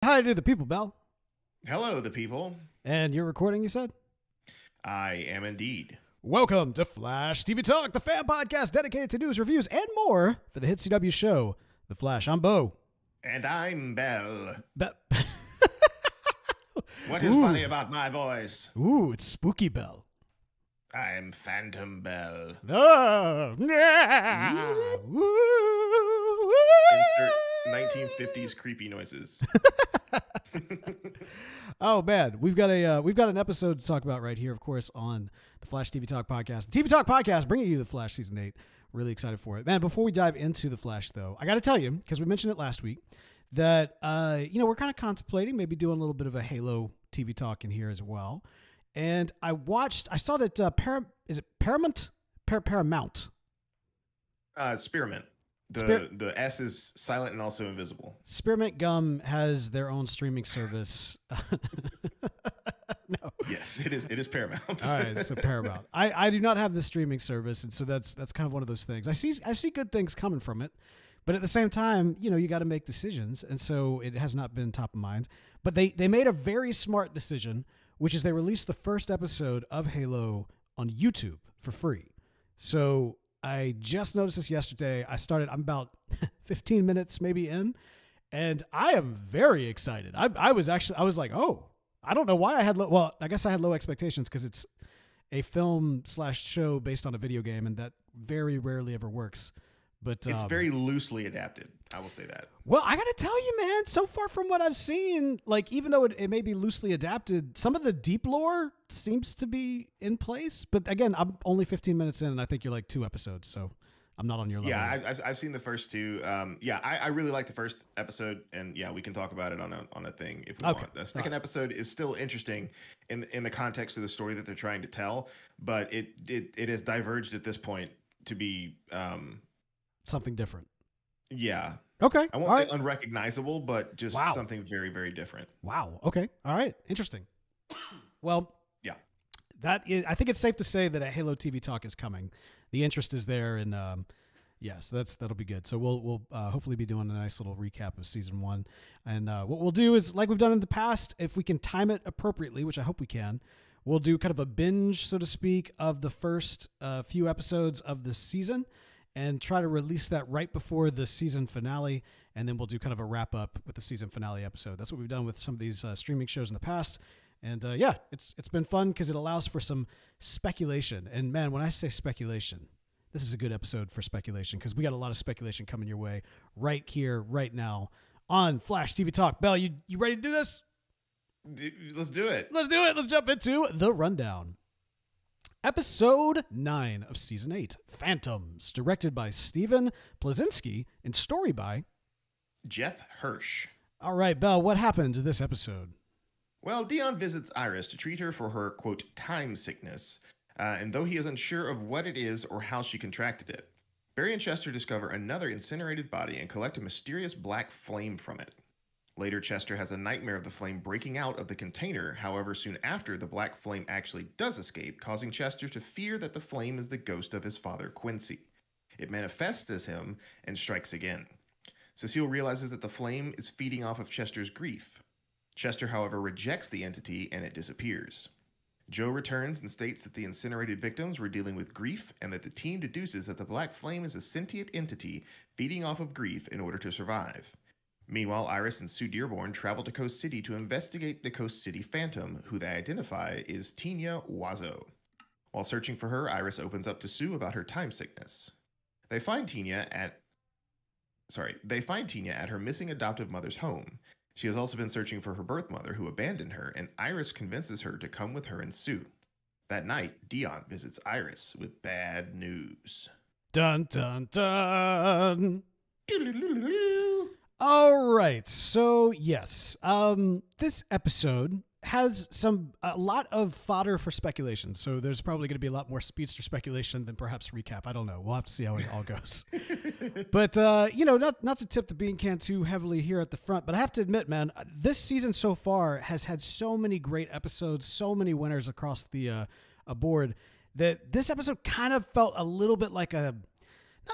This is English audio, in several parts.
Hi to the people, Bell. Hello, the people. And you're recording, you said? I am indeed. Welcome to Flash TV Talk, the fan podcast dedicated to news, reviews, and more for the hit CW show, The Flash. I'm Bo. And I'm Bell. What What is funny about my voice? Ooh, it's Spooky Bell. I'm Phantom Bell. Oh, yeah. Insert 1950s creepy noises. Oh man, we've got an episode to talk about right here, of course, on the Flash TV Talk podcast. The TV Talk podcast bringing you the Flash season 8. Really excited for it, man. Before we dive into the Flash, though, I got to tell you, because we mentioned it last week, that we're kind of contemplating maybe doing a little bit of a Halo TV talk in here as well. And I saw that Paramount? Spearmint. The S is silent and also invisible. Spearmint Gum has their own streaming service. No. Yes, it is Paramount. All right, so Paramount. I do not have the streaming service, and so that's kind of one of those things. I see good things coming from it, but at the same time, you got to make decisions, and so it has not been top of mind. But they made a very smart decision, which is they released the first episode of Halo on YouTube for free. So I just noticed this yesterday. I'm about 15 minutes maybe in, and I am very excited. I was like, oh, I don't know why I had I guess I had low expectations because it's a film/show based on a video game, and that very rarely ever works. But it's very loosely adapted. I will say that. Well, I got to tell you, man, so far from what I've seen, like even though it may be loosely adapted, some of the deep lore seems to be in place. But again, I'm only 15 minutes in, and I think you're like 2 episodes, so I'm not on your level. Yeah, I've seen the first 2. I really like the first episode, and yeah, we can talk about it on a thing if we want. The second episode is still interesting in the context of the story that they're trying to tell, but it has diverged at this point to be something different. Yeah. Okay. I won't say unrecognizable, but just something very, very different. Wow. Okay. All right. Interesting. Well, yeah. I think it's safe to say that a Halo TV talk is coming. The interest is there, and so that'll be good. So we'll hopefully be doing a nice little recap of season 1. And what we'll do is, like we've done in the past, if we can time it appropriately, which I hope we can, we'll do kind of a binge, so to speak, of the first few episodes of the season, and try to release that right before the season finale, and then we'll do kind of a wrap up with the season finale episode. That's what we've done with some of these streaming shows in the past, and it's been fun because it allows for some speculation. And man, when I say speculation, this is a good episode for speculation because we got a lot of speculation coming your way right here, right now on Flash TV Talk. Bell, you ready to do this? Let's do it. Let's do it. Let's jump into the rundown. Episode 9 of Season 8, Phantoms, directed by Steven Plazinski and story by Jeff Hirsch. All right, Belle, what happened to this episode? Well, Dion visits Iris to treat her for her, quote, time sickness, and though he is unsure of what it is or how she contracted it, Barry and Chester discover another incinerated body and collect a mysterious black flame from it. Later, Chester has a nightmare of the flame breaking out of the container. However, soon after, the black flame actually does escape, causing Chester to fear that the flame is the ghost of his father, Quincy. It manifests as him and strikes again. Cecile realizes that the flame is feeding off of Chester's grief. Chester, however, rejects the entity and it disappears. Joe returns and states that the incinerated victims were dealing with grief and that the team deduces that the black flame is a sentient entity feeding off of grief in order to survive. Meanwhile, Iris and Sue Dearborn travel to Coast City to investigate the Coast City Phantom, who they identify is Tina Wazo. While searching for her, Iris opens up to Sue about her time sickness. They find Tina at her missing adoptive mother's home. She has also been searching for her birth mother, who abandoned her, and Iris convinces her to come with her and Sue. That night, Dion visits Iris with bad news. Dun, dun, dun. All right, so yes, this episode has a lot of fodder for speculation. So there's probably going to be a lot more speedster speculation than perhaps recap. I don't know. We'll have to see how it all goes. But not to tip the bean can too heavily here at the front, but I have to admit, man, this season so far has had so many great episodes, so many winners across the board, that this episode kind of felt a little bit like not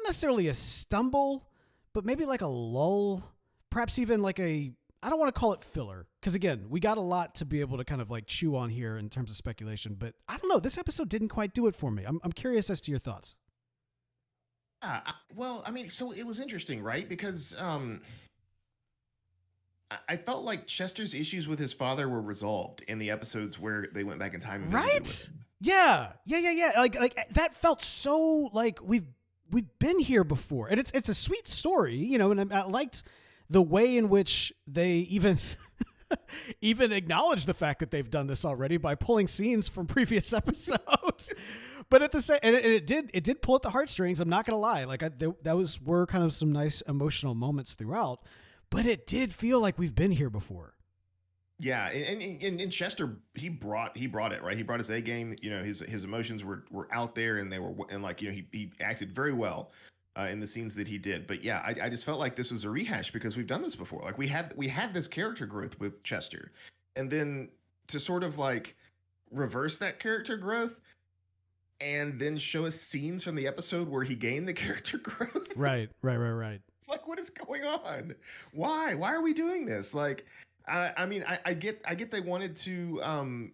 necessarily a stumble, but maybe like a lull. Perhaps even like a I don't want to call it filler because again, we got a lot to be able to kind of like chew on here in terms of speculation, but I don't know. This episode didn't quite do it for me. I'm curious as to your thoughts. Well, I mean, so it was interesting, right? Because I felt like Chester's issues with his father were resolved in the episodes where they went back in time and visited with him. Yeah. Like that felt so like we've been here before, and it's a sweet story, you know. And I liked the way in which they even even acknowledge the fact that they've done this already by pulling scenes from previous episodes. But at the same, and it did pull at the heartstrings. I'm not gonna lie, like were kind of some nice emotional moments throughout. But it did feel like we've been here before. Yeah, and Chester, he brought it, right. He brought his A game. You know, his emotions were out there, and like, you know, he acted very well in the scenes that he did. But yeah, I just felt like this was a rehash because we've done this before. Like we had this character growth with Chester, and then to sort of like reverse that character growth and then show us scenes from the episode where he gained the character growth. Right. It's like, what is going on? Why are we doing this? Like, I mean, I get they wanted to,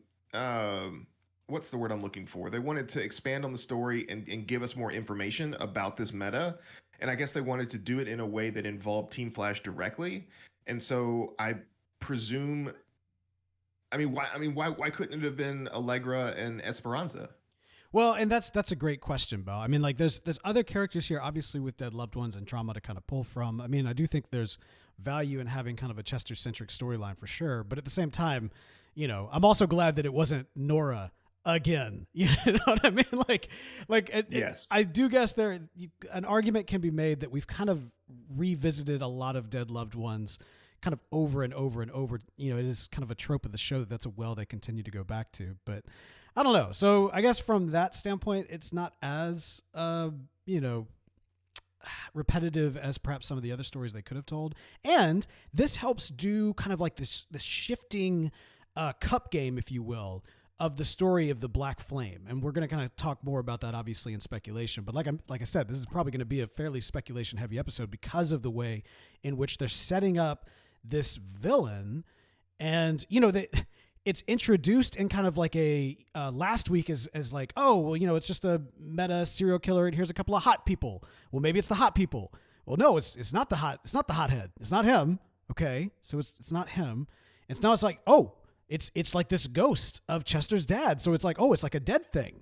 what's the word I'm looking for? They wanted to expand on the story and give us more information about this meta. And I guess they wanted to do it in a way that involved Team Flash directly. And so I presume, why couldn't it have been Allegra and Esperanza? Well, and that's a great question, Bo. I mean, like there's other characters here, obviously, with dead loved ones and trauma to kind of pull from. I mean, I do think there's value in having kind of a Chester-centric storyline for sure. But at the same time, you know, I'm also glad that it wasn't Nora again. You know what I mean? Yes. I do guess an argument can be made that we've kind of revisited a lot of dead loved ones kind of over and over and over. You know, it is kind of a trope of the show that's a well they continue to go back to. But I don't know. So I guess from that standpoint, it's not as, repetitive as perhaps some of the other stories they could have told. And this helps do kind of like this shifting cup game, if you will, of the story of the Black Flame. And we're going to kind of talk more about that, obviously, in speculation. But like I said, this is probably going to be a fairly speculation-heavy episode because of the way in which they're setting up this villain. And, you know, it's introduced in kind of like a last week as like, oh, well, you know, it's just a meta serial killer and here's a couple of hot people. Well, maybe it's the hot people. Well, no, it's not the hothead. It's not him. Okay. So it's not him. It's like, oh, it's like this ghost of Chester's dad. So it's like, oh, it's like a dead thing.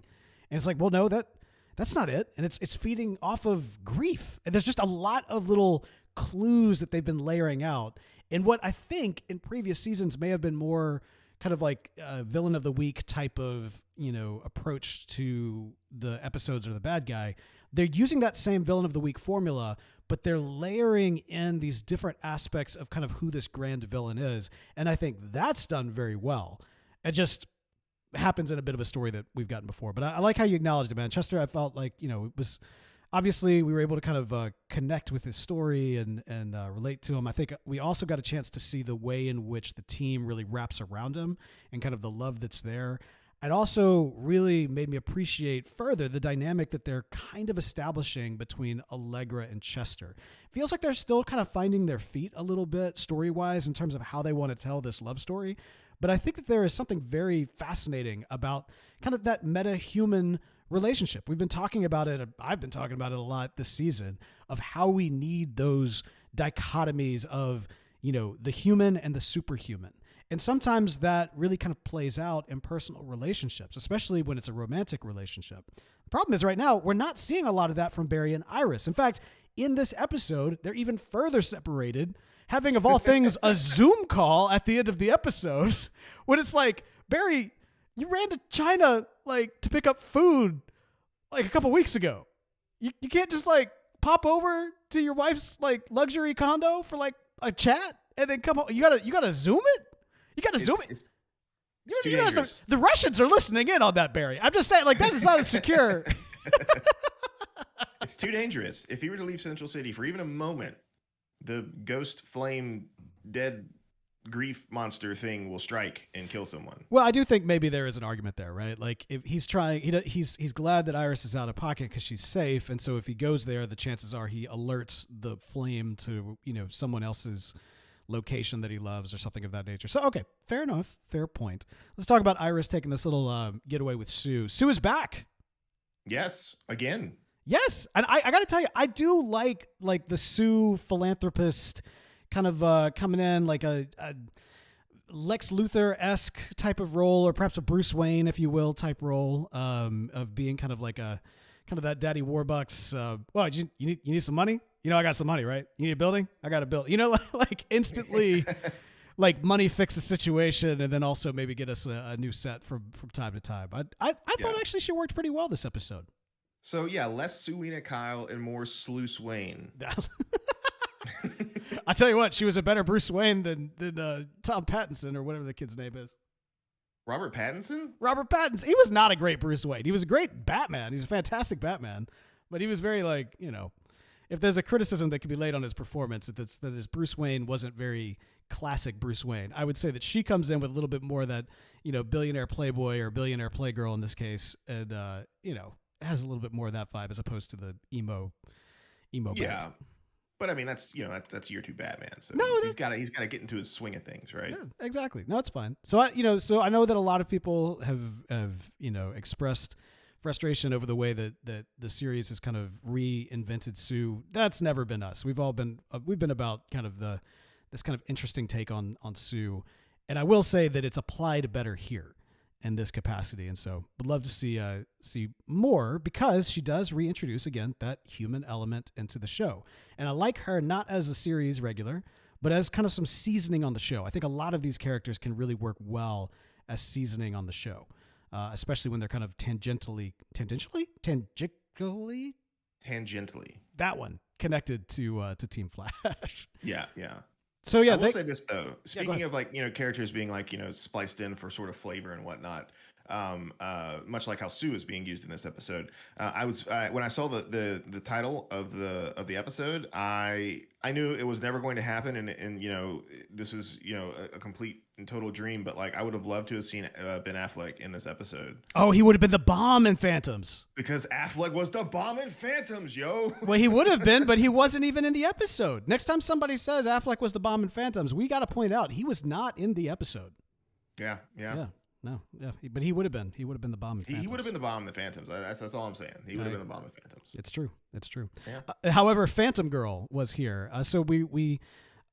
And it's like, well, no, that's not it. And it's feeding off of grief. And there's just a lot of little clues that they've been layering out in what I think in previous seasons may have been more kind of like a villain of the week type of, you know, approach to the episodes or the bad guy. They're using that same villain of the week formula, but they're layering in these different aspects of kind of who this grand villain is. And I think that's done very well. It just happens in a bit of a story that we've gotten before. But I like how you acknowledged it, man. Chester, I felt like, you know, it was obviously we were able to kind of connect with his story and relate to him. I think we also got a chance to see the way in which the team really wraps around him and kind of the love that's there. It also really made me appreciate further the dynamic that they're kind of establishing between Allegra and Chester. It feels like they're still kind of finding their feet a little bit story-wise in terms of how they want to tell this love story. But I think that there is something very fascinating about kind of that meta-human relationship. We've been talking about it. I've been talking about it a lot this season of how we need those dichotomies of, you know, the human and the superhuman. And sometimes that really kind of plays out in personal relationships, especially when it's a romantic relationship. The problem is right now, we're not seeing a lot of that from Barry and Iris. In fact, in this episode, they're even further separated, having, of all things, a Zoom call at the end of the episode when it's like, Barry, you ran to China like to pick up food like a couple weeks ago. You can't just like pop over to your wife's like luxury condo for like a chat and then come home. You gotta Zoom it. You gotta Zoom it. You know, the Russians are listening in on that, Barry. I'm just saying, like, that is not as secure. It's too dangerous. If he were to leave Central City for even a moment, the ghost flame dead grief monster thing will strike and kill someone. Well, I do think maybe there is an argument there, right? Like if he's trying, he's glad that Iris is out of pocket because she's safe, and so if he goes there, the chances are he alerts the flame to, you know, someone else's location that he loves or something of that nature. So, okay, fair enough. Fair point. Let's talk about Iris taking this little getaway with Sue. Sue is back. Yes, again. Yes, and I got to tell you, I do like the Sue philanthropist kind of coming in like a Lex Luthor-esque type of role, or perhaps a Bruce Wayne, if you will, type role of being kind of like that Daddy Warbucks. Well, you need some money? I got some money, right? You need a building? I got a building. Like instantly, like money fix the situation, and then also maybe get us a new set from time to time. I thought actually she worked pretty well this episode. So yeah, less Sulina Kyle and more Sluice Wayne. I tell you what, she was a better Bruce Wayne than Tom Pattinson or whatever the kid's name is. Robert Pattinson? Robert Pattinson. He was not a great Bruce Wayne. He was a great Batman. He's a fantastic Batman, but he was very if there's a criticism that could be laid on his performance, that his Bruce Wayne wasn't very classic Bruce Wayne. I would say that she comes in with a little bit more of that, billionaire playboy or billionaire playgirl in this case, and has a little bit more of that vibe as opposed to the emo. Yeah. Band. But I mean, that's year 2 Batman. So no, he's got to get into his swing of things, right? Yeah, exactly. No, it's fine. So I know that a lot of people have expressed frustration over the way that the series has kind of reinvented Sue. That's never been us. We've been about kind of this kind of interesting take on Sue, and I will say that it's applied better here in this capacity, and so would love to see more, because she does reintroduce again that human element into the show, and I like her not as a series regular, but as kind of some seasoning on the show. I think a lot of these characters can really work well as seasoning on the show, especially when they're kind of tangentially that one connected to Team Flash. Yeah. So yeah, I will say this though. Speaking of characters being spliced in for sort of flavor and whatnot, much like how Sue is being used in this episode, when I saw the title of the episode, I knew it was never going to happen, and this was a complete and total dream. But I would have loved to have seen Ben Affleck in this episode. Oh, he would have been the bomb in Phantoms. Because Affleck was the bomb in Phantoms, yo. Well, he would have been, but he wasn't even in the episode. Next time somebody says Affleck was the bomb in Phantoms, we got to point out he was not in the episode. Yeah. No, yeah, but he would have been. He would have been the bomb in Phantoms. He would have been the bomb in the Phantoms. That's all I'm saying. He would have been the bomb in Phantoms. It's true. Yeah. However, Phantom Girl was here. So we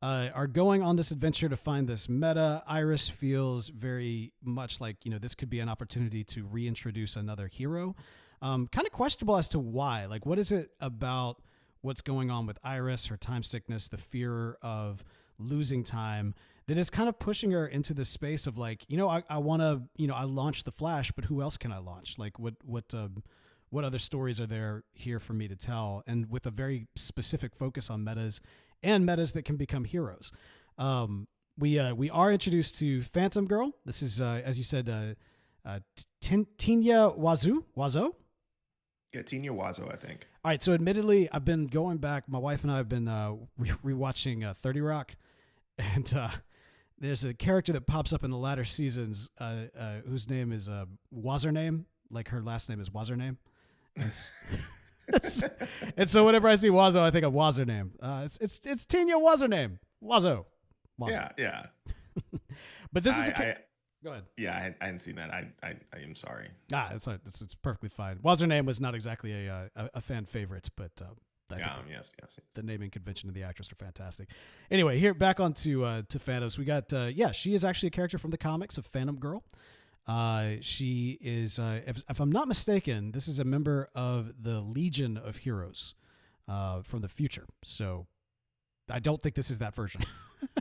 are going on this adventure to find this meta. Iris feels very much like, this could be an opportunity to reintroduce another hero. Kind of questionable as to why. What is it about what's going on with Iris, her time sickness, the fear of losing time, that is kind of pushing her into this space of I want to, I launched the Flash, but who else can I launch? What other stories are there here for me to tell? And with a very specific focus on metas and metas that can become heroes. We are introduced to Phantom Girl. This is, as you said, Tinya Wazo? Yeah, Tinya Wazo, I think. All right, so admittedly, I've been going back. My wife and I have been rewatching 30 Rock, and there's a character that pops up in the latter seasons whose name is Wazername, like her last name is Wazername. And so whenever I see Wazo, I think of Wazername. It's Tinya Wazername. Wazo. Yeah. But this is go ahead. Yeah, I hadn't seen that. I am sorry. It's perfectly fine. Wazername was not exactly a fan favorite, but yes. The naming convention of the actress are fantastic. Anyway, here back on to Phantoms. We got she is actually a character from the comics of Phantom Girl. She is, if I'm not mistaken, this is a member of the Legion of Heroes from the future. So I don't think this is that version.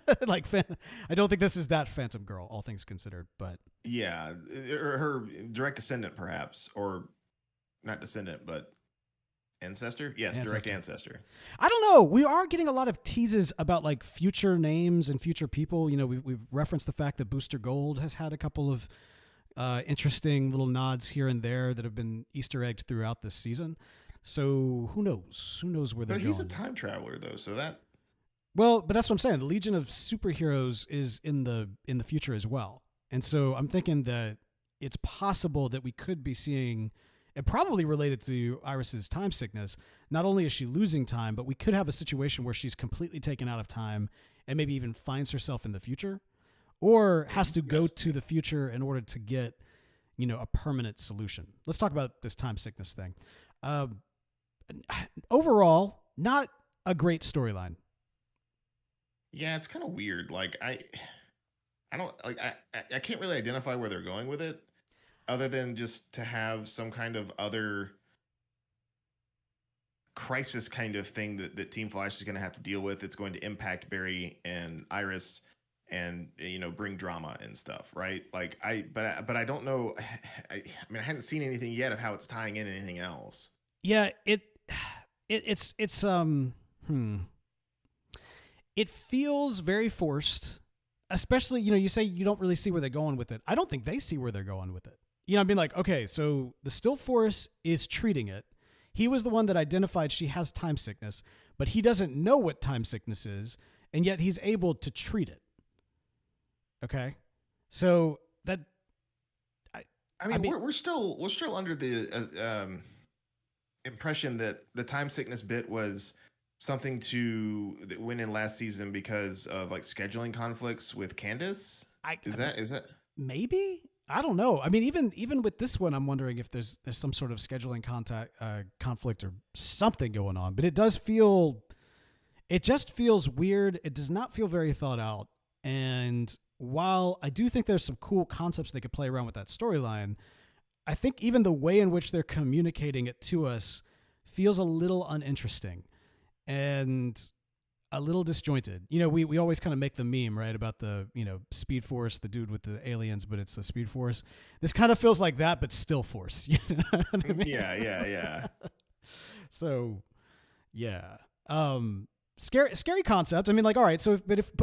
I don't think this is that Phantom Girl, all things considered. But yeah, her direct descendant, perhaps, or not descendant, but ancestor. Yes, direct ancestor. I don't know. We are getting a lot of teases about future names and future people. We've referenced the fact that Booster Gold has had a couple of interesting little nods here and there that have been Easter eggs throughout this season. So who knows? Who knows where they're going? But he's a time traveler, though, so that. Well, but that's what I'm saying. The Legion of Superheroes is in the future as well, and so I'm thinking that it's possible that we could be seeing, and probably related to Iris's time sickness. Not only is she losing time, but we could have a situation where she's completely taken out of time and maybe even finds herself in the future, or has to go Yes. to the future in order to get, a permanent solution. Let's talk about this time sickness thing. Um, Overall, not a great storyline. Yeah, it's kind of weird. Like I don't like I can't really identify where they're going with it, other than just to have some kind of other crisis kind of thing that Team Flash is going to have to deal with. It's going to impact Barry and Iris, and bring drama and stuff, right? Like but I don't know. I mean, I haven't seen anything yet of how it's tying in anything else. Yeah, it's it feels very forced, especially, you say you don't really see where they're going with it. I don't think they see where they're going with it. I mean, like, okay, so the Still Force is treating it. He was the one that identified she has time sickness, but he doesn't know what time sickness is, and yet he's able to treat it. Okay? So that I mean, we're still under the impression that the time sickness bit was something that went in last season because of like scheduling conflicts with Candace. Is that maybe? I don't know. I mean, even with this one, I'm wondering if there's some sort of scheduling conflict or something going on. But it just feels weird. It does not feel very thought out. And while I do think there's some cool concepts they could play around with that storyline, I think even the way in which they're communicating it to us feels a little uninteresting and a little disjointed. We always kind of make the meme, right, about the, Speed Force, the dude with the aliens, but it's the Speed Force. This kind of feels like that, but still Force. You know what I mean? Yeah. So, yeah. Scary concept. I mean, like, all right. So,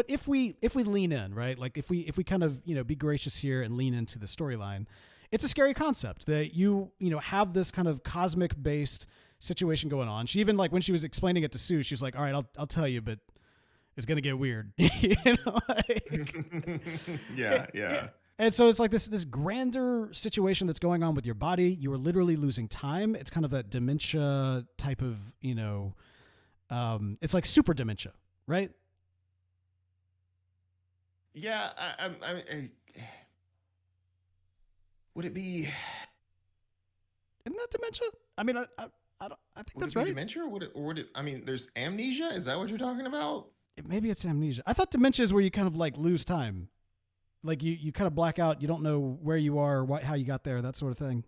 if we lean in, right, like if we kind of be gracious here and lean into the storyline, it's a scary concept that you have this kind of cosmic based situation going on. She even, like, when she was explaining it to Sue, she's like, all right, I'll tell you, but it's gonna get weird. Yeah. And so it's like this grander situation that's going on with your body. You are literally losing time. It's kind of that dementia type of it's like super dementia, right? Yeah, would it be? Isn't that dementia? I mean, I don't. I think Would that's it be right. dementia, or would it? I mean, there's amnesia. Is that what you're talking about? Maybe it's amnesia. I thought dementia is where you kind of like lose time, like you kind of black out. You don't know where you are, or how you got there, that sort of thing.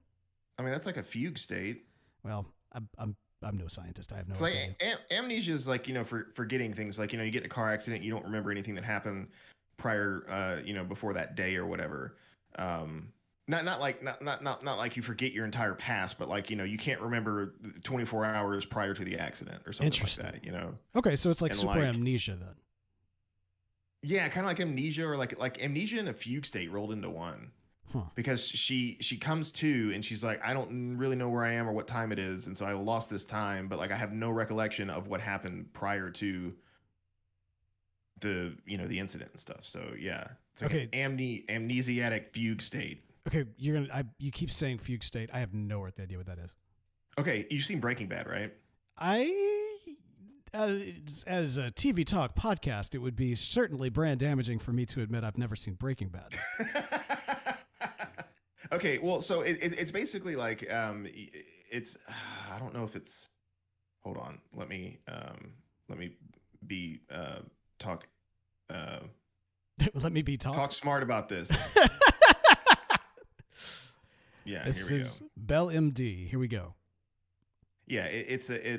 I mean, that's like a fugue state. Well, I'm no scientist. I have no It's idea. like amnesia is like for forgetting things. Like you get in a car accident, you don't remember anything that happened prior, before that day or whatever. Not like you forget your entire past, but like you can't remember 24 hours prior to the accident or something like that. Okay, so it's like And super amnesia then. Yeah, kind of like amnesia, or like amnesia and a fugue state rolled into one. Huh. Because she comes to and she's like, I don't really know where I am or what time it is, and so I lost this time, but like I have no recollection of what happened prior to the the incident and stuff. So yeah, it's like Okay. an amnesiac fugue state. Okay, you keep saying fugue state. I have no idea what that is. Okay, you've seen Breaking Bad, right? As a TV talk podcast, it would be certainly brand damaging for me to admit I've never seen Breaking Bad. Okay, well, so it's basically like it's I don't know if it's. Hold on, let me be talk. Let me be Talk smart about this. Yeah, this here we is go. Bell MD. Here we go. Yeah, it's like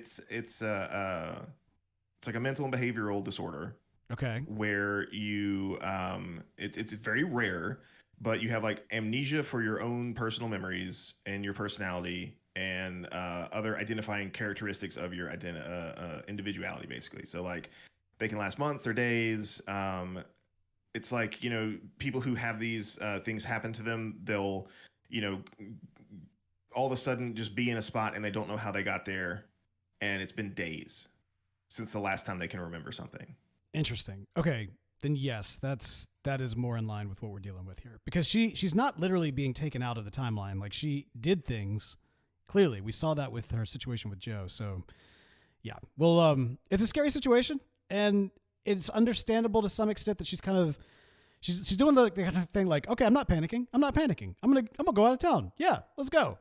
a mental and behavioral disorder. Okay. Where you it's very rare, but you have like amnesia for your own personal memories and your personality and other identifying characteristics of your individuality, basically. So like they can last months or days. It's like people who have these things happen to them, they'll all of a sudden just be in a spot and they don't know how they got there, and it's been days since the last time they can remember something. Interesting. Okay, then yes, that is more in line with what we're dealing with here, because she's not literally being taken out of the timeline. Like, she did things. Clearly, we saw that with her situation with Joe. So, yeah. Well, it's a scary situation, and it's understandable to some extent that she's kind of she's doing the kind of thing like, okay, I'm not panicking. I'm gonna go out of town. Yeah, let's go.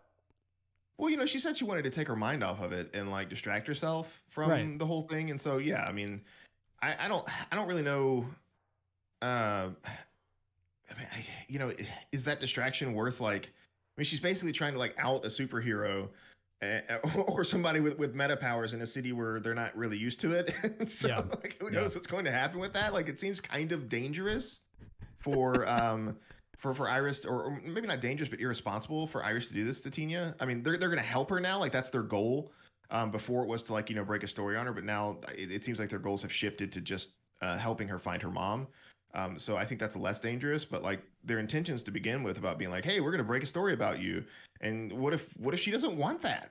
Well, she said she wanted to take her mind off of it and like distract herself from Right. the whole thing. And so, yeah, I mean, I don't really know. Uh, is that distraction worth like? I mean, she's basically trying to like out a superhero uh, or somebody with meta powers in a city where they're not really used to it. So, Yeah. like, who Yeah. knows what's going to happen with that? Like, it seems kind of dangerous for for Iris, or maybe not dangerous, but irresponsible for Iris to do this to Tina. I mean, they're going to help her now, like that's their goal. Before it was to like break a story on her, but now it seems like their goals have shifted to just helping her find her mom. So I think that's less dangerous. But like their intentions to begin with about being like, hey, we're going to break a story about you, and what if she doesn't want that?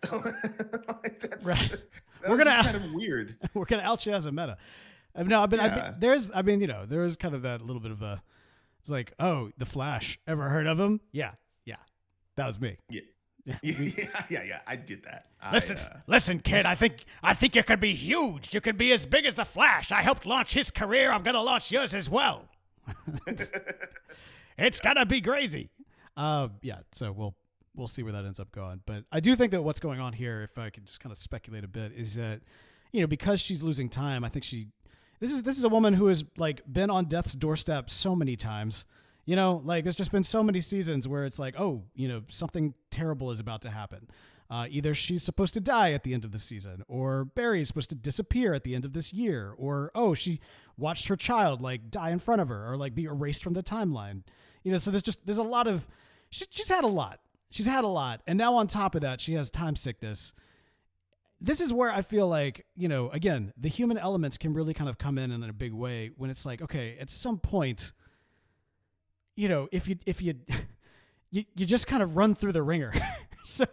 Like, Right. We're gonna kind of weird. We're gonna out she as a meta. No, I've been, Yeah. there is kind of that little bit of a. It's like, oh, the Flash. Ever heard of him? Yeah, that was me. Yeah. Yeah. Yeah. I did that. Listen, kid. I think you could be huge. You could be as big as the Flash. I helped launch his career. I'm gonna launch yours as well. It's gonna be crazy. Yeah. So we'll see where that ends up going. But I do think that what's going on here, if I could just kind of speculate a bit, is that because she's losing time, I think this is a woman who has like been on death's doorstep so many times. Like there's just been so many seasons where it's like, oh, something terrible is about to happen. Either she's supposed to die at the end of the season, or Barry is supposed to disappear at the end of this year, or, oh, she watched her child like die in front of her or like be erased from the timeline. So there's a lot of, she's had a lot. She's had a lot. And now on top of that, she has time sickness. This is where I feel like, again, the human elements can really kind of come in a big way when it's like, okay, at some point, if you you just kind of run through the ringer. So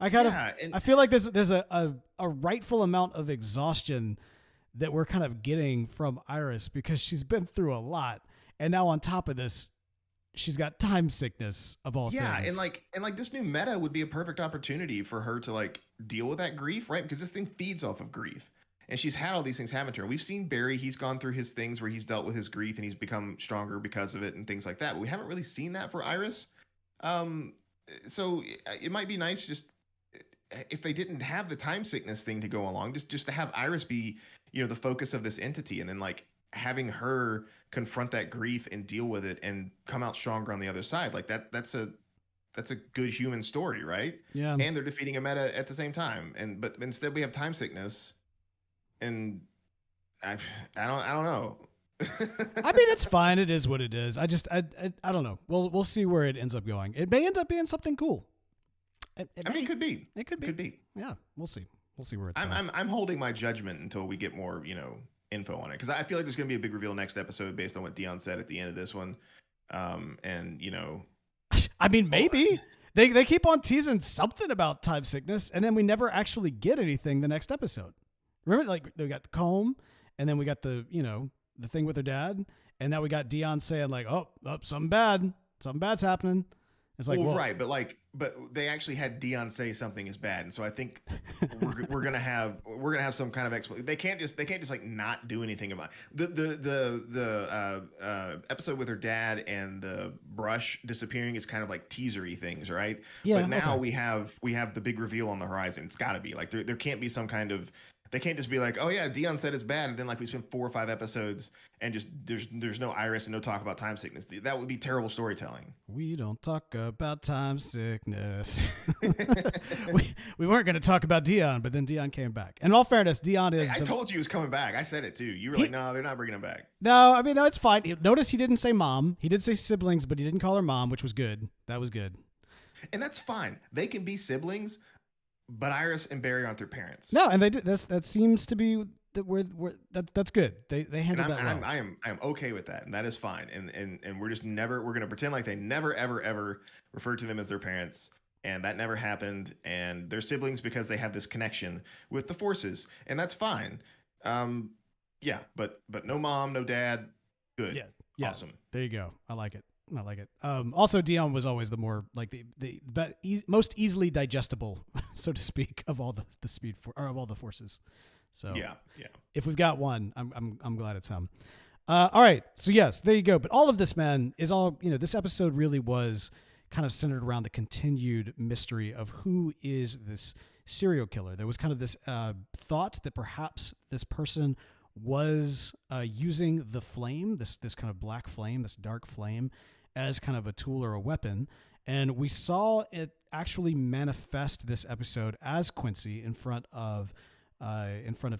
I feel like there's a rightful amount of exhaustion that we're kind of getting from Iris because she's been through a lot. And now on top of this, she's got time sickness of all things. Yeah, and like this new meta would be a perfect opportunity for her to like deal with that grief, right? Because this thing feeds off of grief. And she's had all these things happen to her. We've seen Barry, he's gone through his things where he's dealt with his grief and he's become stronger because of it and things like that. But we haven't really seen that for Iris. So it might be nice just if they didn't have the time sickness thing to go along, just to have Iris be, the focus of this entity, and then like having her confront that grief and deal with it and come out stronger on the other side. Like that's a good human story, right? Yeah. And they're defeating a meta at the same time. But instead we have time sickness. And I don't know. I mean, it's fine. It is what it is. I don't know. We'll see where it ends up going. It may end up being something cool. It could be. It could be. Could be. Yeah, we'll see. We'll see where it's going. I'm holding my judgment until we get more, info on it, because I feel like there's going to be a big reveal next episode based on what Dion said at the end of this one. And I mean, maybe they keep on teasing something about time sickness, and then we never actually get anything the next episode. Remember, like, we got the comb, and then we got the thing with her dad, and now we got Dion saying like, oh, something bad's happening. It's like, well, right, but they actually had Dion say something is bad, and so I think we're gonna have some kind of explanation. They can't just like not do anything about it. The episode with her dad and the brush disappearing is kind of like teasery things, right? Yeah. But now okay. we have the big reveal on the horizon. It's got to be like there can't be some kind of. They can't just be like, oh yeah, Dion said it's bad, and then like we spend 4 or 5 episodes and just there's no Iris and no talk about time sickness. That would be terrible storytelling. We don't talk about time sickness. we weren't going to talk about Dion, but then Dion came back. And in all fairness, Dion is. I told you he was coming back. I said it too. You were like, no, they're not bringing him back. No, I mean, no, it's fine. Notice he didn't say mom. He did say siblings, but he didn't call her mom, which was good. That was good. And that's fine. They can be siblings. But Iris and Barry aren't their parents. No, and they did. That seems to be that's good. They handled that well. I am okay with that, and that is fine. And we're just we're gonna pretend like they never ever referred to them as their parents, and that never happened. And they're siblings because they have this connection with the forces, and that's fine. Yeah, but no mom, no dad. Good. Yeah. Awesome. There you go. I like it. Also, Dion was always the more like the most easily digestible, so to speak, of all the speed of all the forces. So Yeah. if we've got one, I'm glad it's him. All right. So yes, there you go. But all of this, man, is all, this episode really was kind of centered around the continued mystery of who is this serial killer. There was kind of this thought that perhaps this person was using the flame, this kind of black flame, this dark flame, as kind of a tool or a weapon. And we saw it actually manifest this episode as Quincy in front of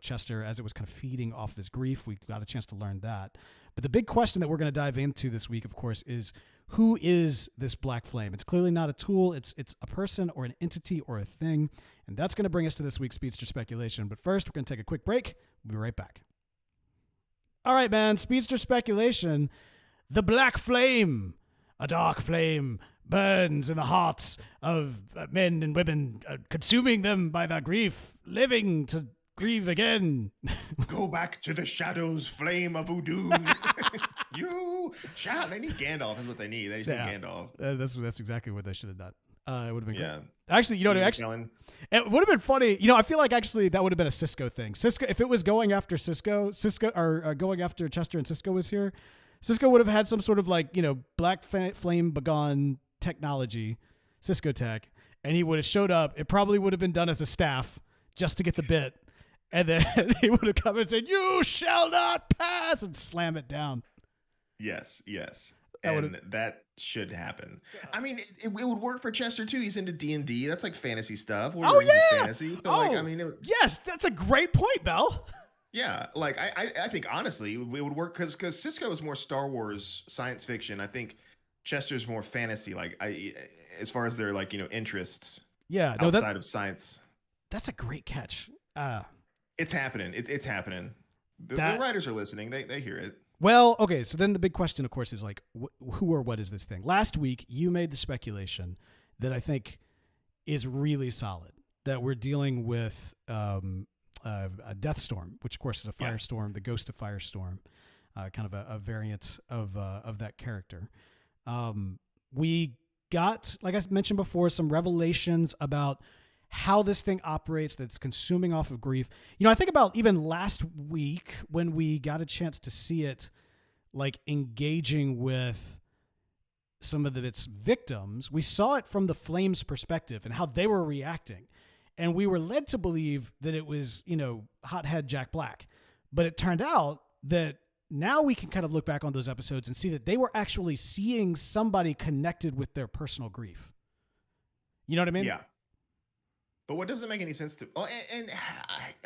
Chester as it was kind of feeding off of his grief. We got a chance to learn that. But the big question that we're going to dive into this week, of course, is who is this black flame? It's clearly not a tool. It's a person or an entity or a thing. And that's going to bring us to this week's Speedster Speculation. But first, we're going to take a quick break. We'll be right back. All right, man. Speedster Speculation. The black flame. A dark flame burns in the hearts of men and women, consuming them by their grief, living to grieve again. Go back to the shadows, flame of voodoo. They need Gandalf. That's what they need. They just need Gandalf. That's exactly what they should have done. It would have been great. Yeah. Actually, it would have been funny. I feel like actually that would have been a Cisco thing. Cisco, if it was going after Cisco or going after Chester and Cisco was here, Cisco would have had some sort of black flame begone technology, Cisco tech, and he would have showed up. It probably would have been done as a staff just to get the bit. And then he would have come and said, "You shall not pass," and slam it down. Yes. That should happen. I mean, it would work for Chester too. He's into D&D. That's like fantasy stuff. Fantasy. So yes, that's a great point, Bell. Yeah, I think honestly it would work because Cisco is more Star Wars science fiction. I think Chester's more fantasy. As far as their interests. Yeah, outside of science. That's a great catch. It's happening. It's happening. The writers are listening. They hear it. Well, okay. So then the big question, of course, is who or what is this thing? Last week you made the speculation that I think is really solid, that we're dealing with a death storm, which of course is a firestorm, the ghost of firestorm, kind of a variant of that character. We got, like I mentioned before, some revelations about how this thing operates, that's consuming off of grief. I think about even last week when we got a chance to see it engaging with some of its victims. We saw it from the flames perspective and how they were reacting. And we were led to believe that it was, hothead Jack Black. But it turned out that now we can kind of look back on those episodes and see that they were actually seeing somebody connected with their personal grief. You know what I mean? Yeah. But what doesn't make any sense to? Oh,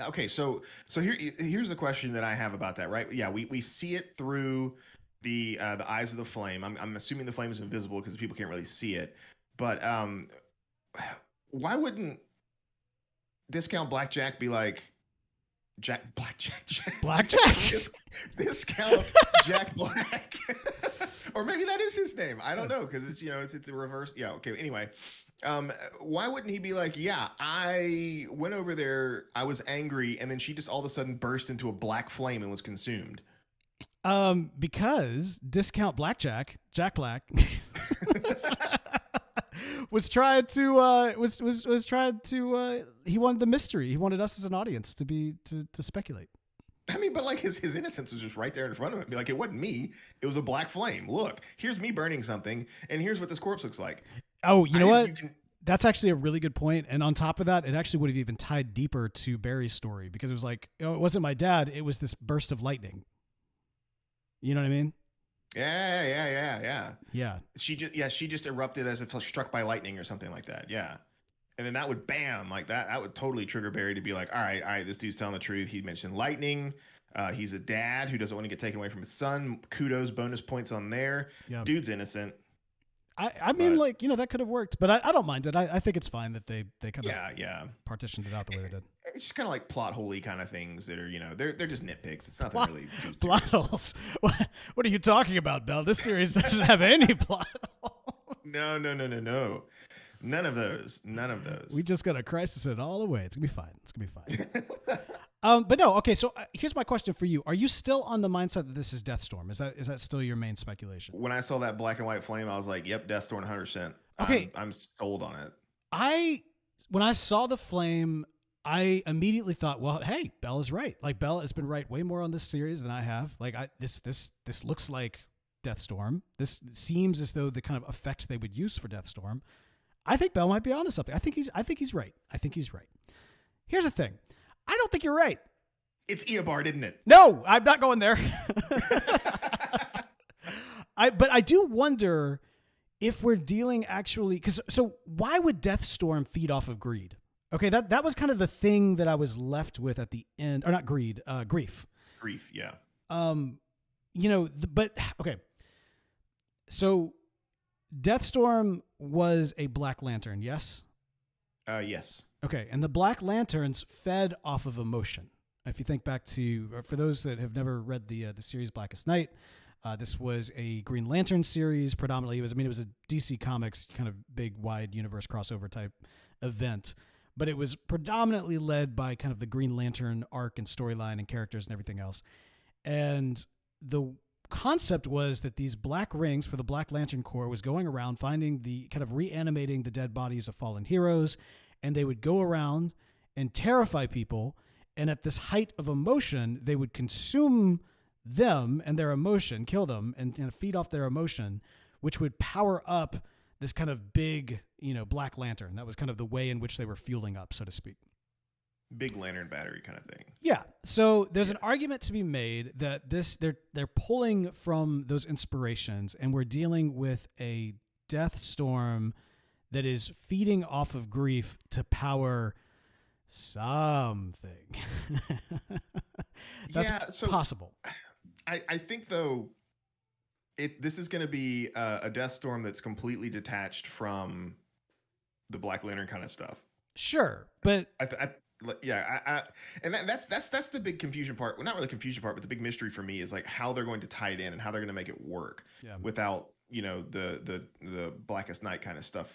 okay. So here's the question that I have about that. Right? Yeah, we see it through the eyes of the flame. I'm assuming the flame is invisible because people can't really see it. But why wouldn't Discount Blackjack be like Blackjack? Discount Jack Black. Or maybe that is his name. I don't know because it's a reverse. Yeah. Okay. Anyway, why wouldn't he be like, yeah, I went over there, I was angry, and then she just all of a sudden burst into a black flame and was consumed? Because Discount Blackjack, Jack Black, was trying to he wanted the mystery. He wanted us as an audience to speculate. I mean, but his innocence was just right there in front of him. Be like, it wasn't me. It was a black flame. Look, here's me burning something, and here's what this corpse looks like. Oh, you know what? That's actually a really good point. And on top of that, it actually would have even tied deeper to Barry's story because it was like, it wasn't my dad. It was this burst of lightning. You know what I mean? Yeah. She just erupted as if struck by lightning or something like that. Yeah. And then that would bam like that. That would totally trigger Barry to be like, all right, this dude's telling the truth. He mentioned lightning. He's a dad who doesn't want to get taken away from his son. Kudos, bonus points on there. Yep. Dude's innocent. I mean, that could have worked, but I don't mind it. I think it's fine that they kind of partitioned it out the way they did. It's just kind of like plot holy kind of things that are, they're just nitpicks. It's nothing really. Plot holes? What are you talking about, Bell? This series doesn't have any plot holes. No. None of those. We just got to crisis it all away. It's going to be fine. But no, okay, so here's my question for you. Are you still on the mindset that this is Deathstorm? Is that still your main speculation? When I saw that black and white flame, I was like, yep, Deathstorm 100%. Okay. I'm sold on it. When I saw the flame, I immediately thought, well, hey, Bella's right. Like Bella has been right way more on this series than I have. Like this looks like Deathstorm. This seems as though the kind of effects they would use for Deathstorm. I think Bell might be onto something. I think he's right. I think he's right. Here's the thing. I don't think you're right. It's Eobard, isn't it? No, I'm not going there. But I do wonder if we're dealing actually, so why would Deathstorm feed off of greed? Okay, that was kind of the thing that I was left with at the end, or not greed, grief. Grief, yeah. But okay. So Deathstorm was a Black Lantern, yes? Yes. Okay, and the Black Lanterns fed off of emotion. If you think back to, for those that have never read the series Blackest Night, this was a Green Lantern series. Predominantly, it was a DC Comics kind of big, wide universe crossover type event, but it was predominantly led by kind of the Green Lantern arc and storyline and characters and everything else. And the concept was that these black rings for the Black Lantern Corps was going around finding the kind of reanimating the dead bodies of fallen heroes, and they would go around and terrify people. And at this height of emotion, they would consume them and their emotion, kill them, and feed off their emotion, which would power up this kind of big, Black Lantern. That was kind of the way in which they were fueling up, so to speak. Big lantern battery kind of thing. Yeah. So there's an argument to be made that they're pulling from those inspirations, and we're dealing with a Deathstorm that is feeding off of grief to power something. That's possible. I think though, this is going to be a Deathstorm that's completely detached from the Black Lantern kind of stuff. Sure, but and that's the big confusion part. Well, not really confusion part, but the big mystery for me is like how they're going to tie it in and how they're going to make it work without the Blackest Night kind of stuff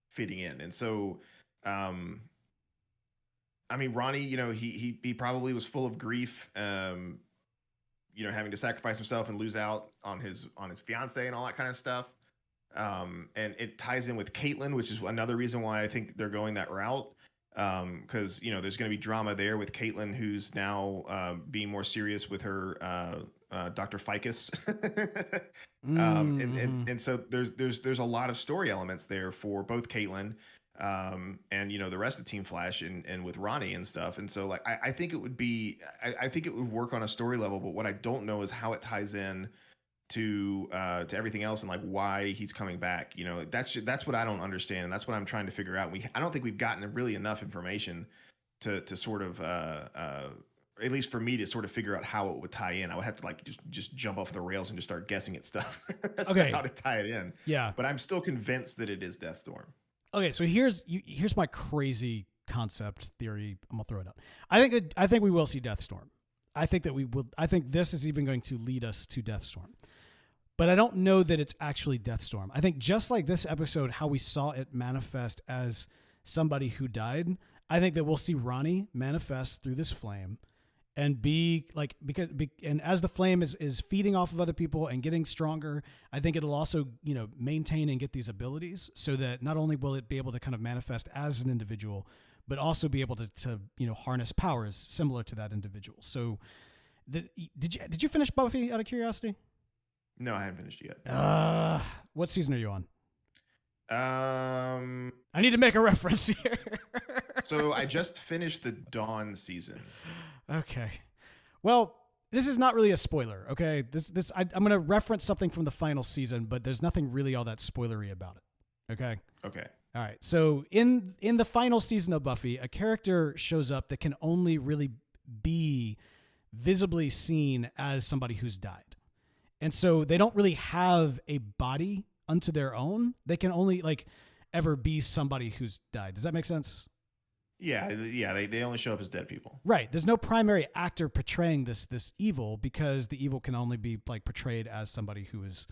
fitting in. And so, Ronnie, he probably was full of grief, having to sacrifice himself and lose out on his fiance and all that kind of stuff. And it ties in with Caitlin, which is another reason why I think they're going that route. Because there's going to be drama there with Caitlin, who's now being more serious with her Dr. Ficus. And so there's a lot of story elements there for both Caitlin and the rest of Team Flash and with Ronnie and stuff. And so like I think it would be I think it would work on a story level, but what I don't know is how it ties in to everything else and like why he's coming back. That's what I don't understand, and that's what I'm trying to figure out. I don't think we've gotten really enough information to sort of at least for me to sort of figure out how it would tie in. I would have to like just jump off the rails and just start guessing at stuff. That's how to tie it in. Yeah, but I'm still convinced that it is Deathstorm. Okay, so here's my crazy concept theory. I'm gonna throw it out. I think we will see Deathstorm. I think that we will. I think this is even going to lead us to Deathstorm. But I don't know that it's actually Deathstorm. I think just like this episode, how we saw it manifest as somebody who died, I think that we'll see Ronnie manifest through this flame and be like, and as the flame is feeding off of other people and getting stronger, I think it'll also, maintain and get these abilities so that not only will it be able to kind of manifest as an individual, but also be able to harness powers similar to that individual. So did you finish Buffy out of curiosity? No, I haven't finished yet. What season are you on? I need to make a reference here. So I just finished the Dawn season. Okay. Well, this is not really a spoiler, okay? I'm going to reference something from the final season, but there's nothing really all that spoilery about it. Okay? Okay. All right. So in the final season of Buffy, a character shows up that can only really be visibly seen as somebody who's died. And so they don't really have a body unto their own. They can only ever be somebody who's died. Does that make sense? Yeah. They only show up as dead people. Right. There's no primary actor portraying this evil because the evil can only be portrayed as somebody who is,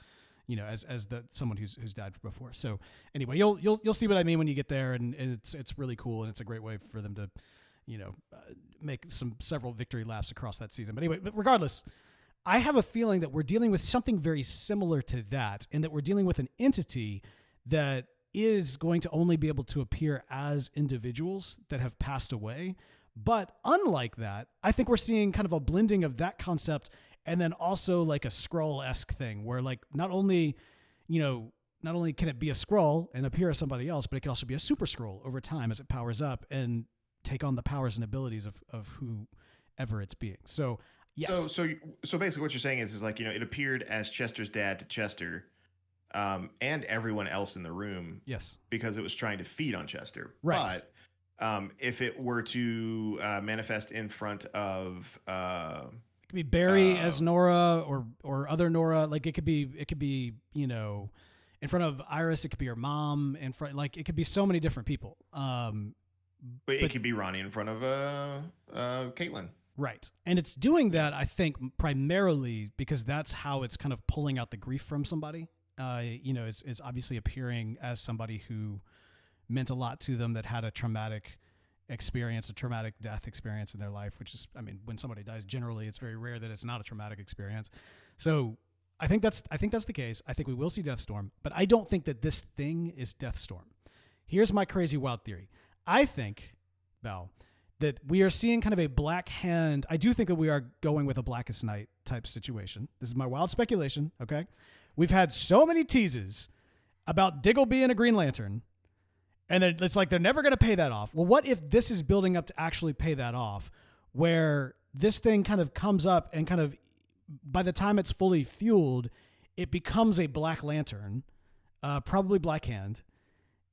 as someone who's died before. So anyway, you'll see what I mean when you get there, and it's really cool, and it's a great way for them to, make several victory laps across that season. But anyway, regardless, I have a feeling that we're dealing with something very similar to that, and that we're dealing with an entity that is going to only be able to appear as individuals that have passed away, But unlike that, I think we're seeing kind of a blending of that concept and then also like a Skrull-esque thing where like not only can it be a Skrull and appear as somebody else, but it can also be a Super Skrull over time as it powers up and take on the powers and abilities of whoever it's being. So yes. So basically what you're saying is like, it appeared as Chester's dad to Chester, and everyone else in the room. Yes. Because it was trying to feed on Chester. Right. But if it were to manifest in front of it could be Barry as Nora or other Nora. Like it could be, in front of Iris, it could be her mom in front, like it could be so many different people. But it could be Ronnie in front of Caitlin. Right. And it's doing that, I think, primarily because that's how it's kind of pulling out the grief from somebody. It's obviously appearing as somebody who meant a lot to them, that had a traumatic experience, a traumatic death experience in their life, which is, when somebody dies, generally, it's very rare that it's not a traumatic experience. So I think that's the case. I think we will see Deathstorm, but I don't think that this thing is Deathstorm. Here's my crazy wild theory. I think, Val, that we are seeing kind of a Black Hand. I do think that we are going with a Blackest Night type situation. This is my wild speculation, okay? We've had so many teases about Diggle being a Green Lantern, and then it's like they're never going to pay that off. Well, what if this is building up to actually pay that off, where this thing kind of comes up and kind of, by the time it's fully fueled, it becomes a Black Lantern, probably Black Hand,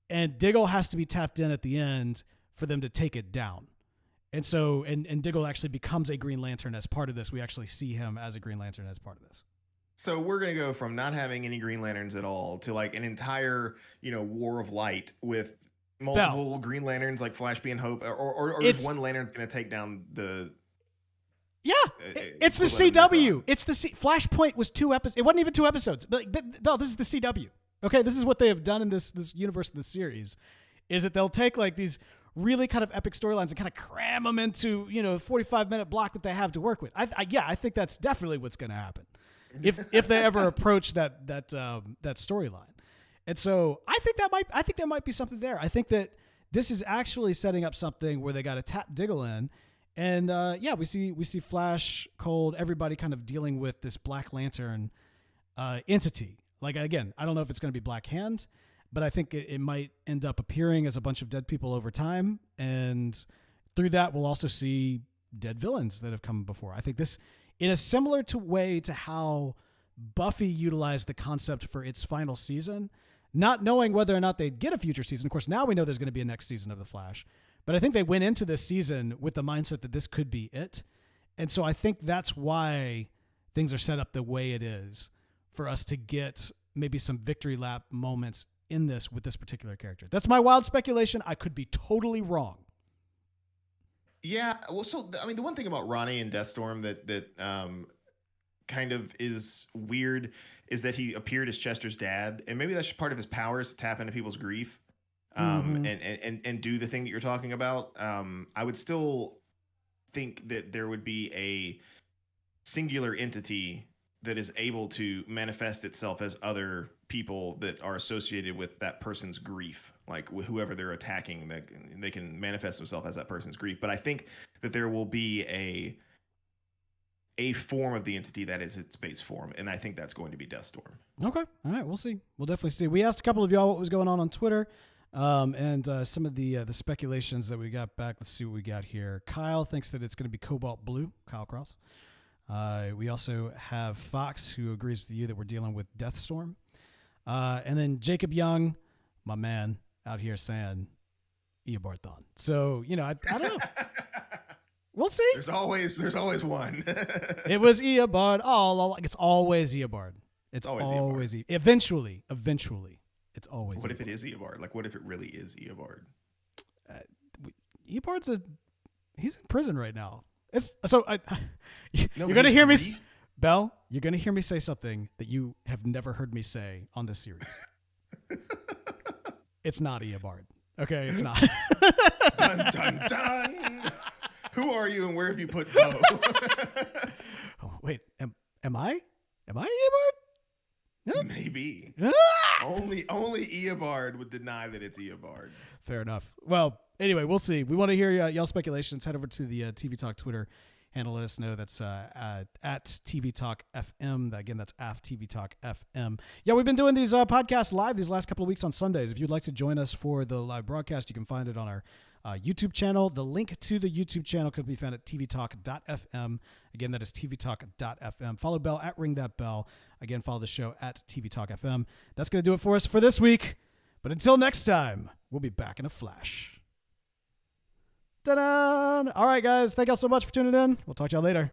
and Diggle has to be tapped in at the end for them to take it down. And so, and Diggle actually becomes a Green Lantern as part of this. We actually see him as a Green Lantern as part of this. So we're going to go from not having any Green Lanterns at all to like an entire, War of Light with multiple Green Lanterns, like Flash being Hope, or just one Lantern's going to take down the... Yeah, it's the CW. It's the Flashpoint was 2 episodes. It wasn't even 2 episodes. But no, this is the CW. Okay, this is what they have done in this universe of the series, is that they'll take like these really kind of epic storylines and kind of cram them into 45-minute block that they have to work with. I think that's definitely what's going to happen if they ever approach that storyline. And so I think there might be something there. I think that this is actually setting up something where they got to tap Diggle in. And we see Flash, Cold, everybody kind of dealing with this Black Lantern entity. Like, again, I don't know if it's going to be Black Hand, but I think it might end up appearing as a bunch of dead people over time. And through that, we'll also see dead villains that have come before. I think this, in a similar way to how Buffy utilized the concept for its final season, not knowing whether or not they'd get a future season. Of course, now we know there's going to be a next season of The Flash. But I think they went into this season with the mindset that this could be it. And so I think that's why things are set up the way it is, for us to get maybe some victory lap moments in this with this particular character. That's my wild speculation. I could be totally wrong. Yeah. Well, so, the one thing about Ronnie and Deathstorm that kind of is weird is that he appeared as Chester's dad. And maybe that's part of his powers to tap into people's grief. And do the thing that you're talking about. I would still think that there would be a singular entity that is able to manifest itself as other people that are associated with that person's grief, like whoever they're attacking, that they can manifest themselves as that person's grief. But I think that there will be a form of the entity that is its base form, and I think that's going to be Deathstorm. Okay, all right, we'll see. We'll definitely see. We asked a couple of y'all what was going on Twitter. And some of the speculations that we got back. Let's see what we got here. Kyle thinks that it's going to be Cobalt Blue, Kyle Cross. We also have Fox, who agrees with you that we're dealing with Deathstorm. And then Jacob Young, my man, out here saying Eobard Thawne. So, I don't know. We'll see. There's always one. It was Eobard all along. It's always Eobard. It's always Eobard. Eventually. It's always. What if it is Eobard? Like, what if it really is Eobard? Eobard's he's in prison right now. You're gonna hear me, Belle. You're gonna hear me say something that you have never heard me say on this series. It's not Eobard. Okay, it's not. Dun dun dun. Who are you and where have you put Bo? Oh, wait, am I Eobard? Maybe. Only Eobard would deny that it's Eobard. Fair enough. Well, anyway, we'll see. We want to hear y'all speculations. Head over to the TV Talk Twitter handle. Let us know. That's at TV Talk FM. Again, that's TV Talk FM. Yeah, we've been doing these podcasts live these last couple of weeks on Sundays. If you'd like to join us for the live broadcast, you can find it on our YouTube channel. The link to the YouTube channel can be found at tvtalk.fm. Again, that is tvtalk.fm. Follow bell at Ring That Bell. Again, follow the show at TV Talk FM. That's going to do it for us for this week. But until next time, we'll be back in a flash. Ta-da! All right, guys. Thank y'all so much for tuning in. We'll talk to y'all later.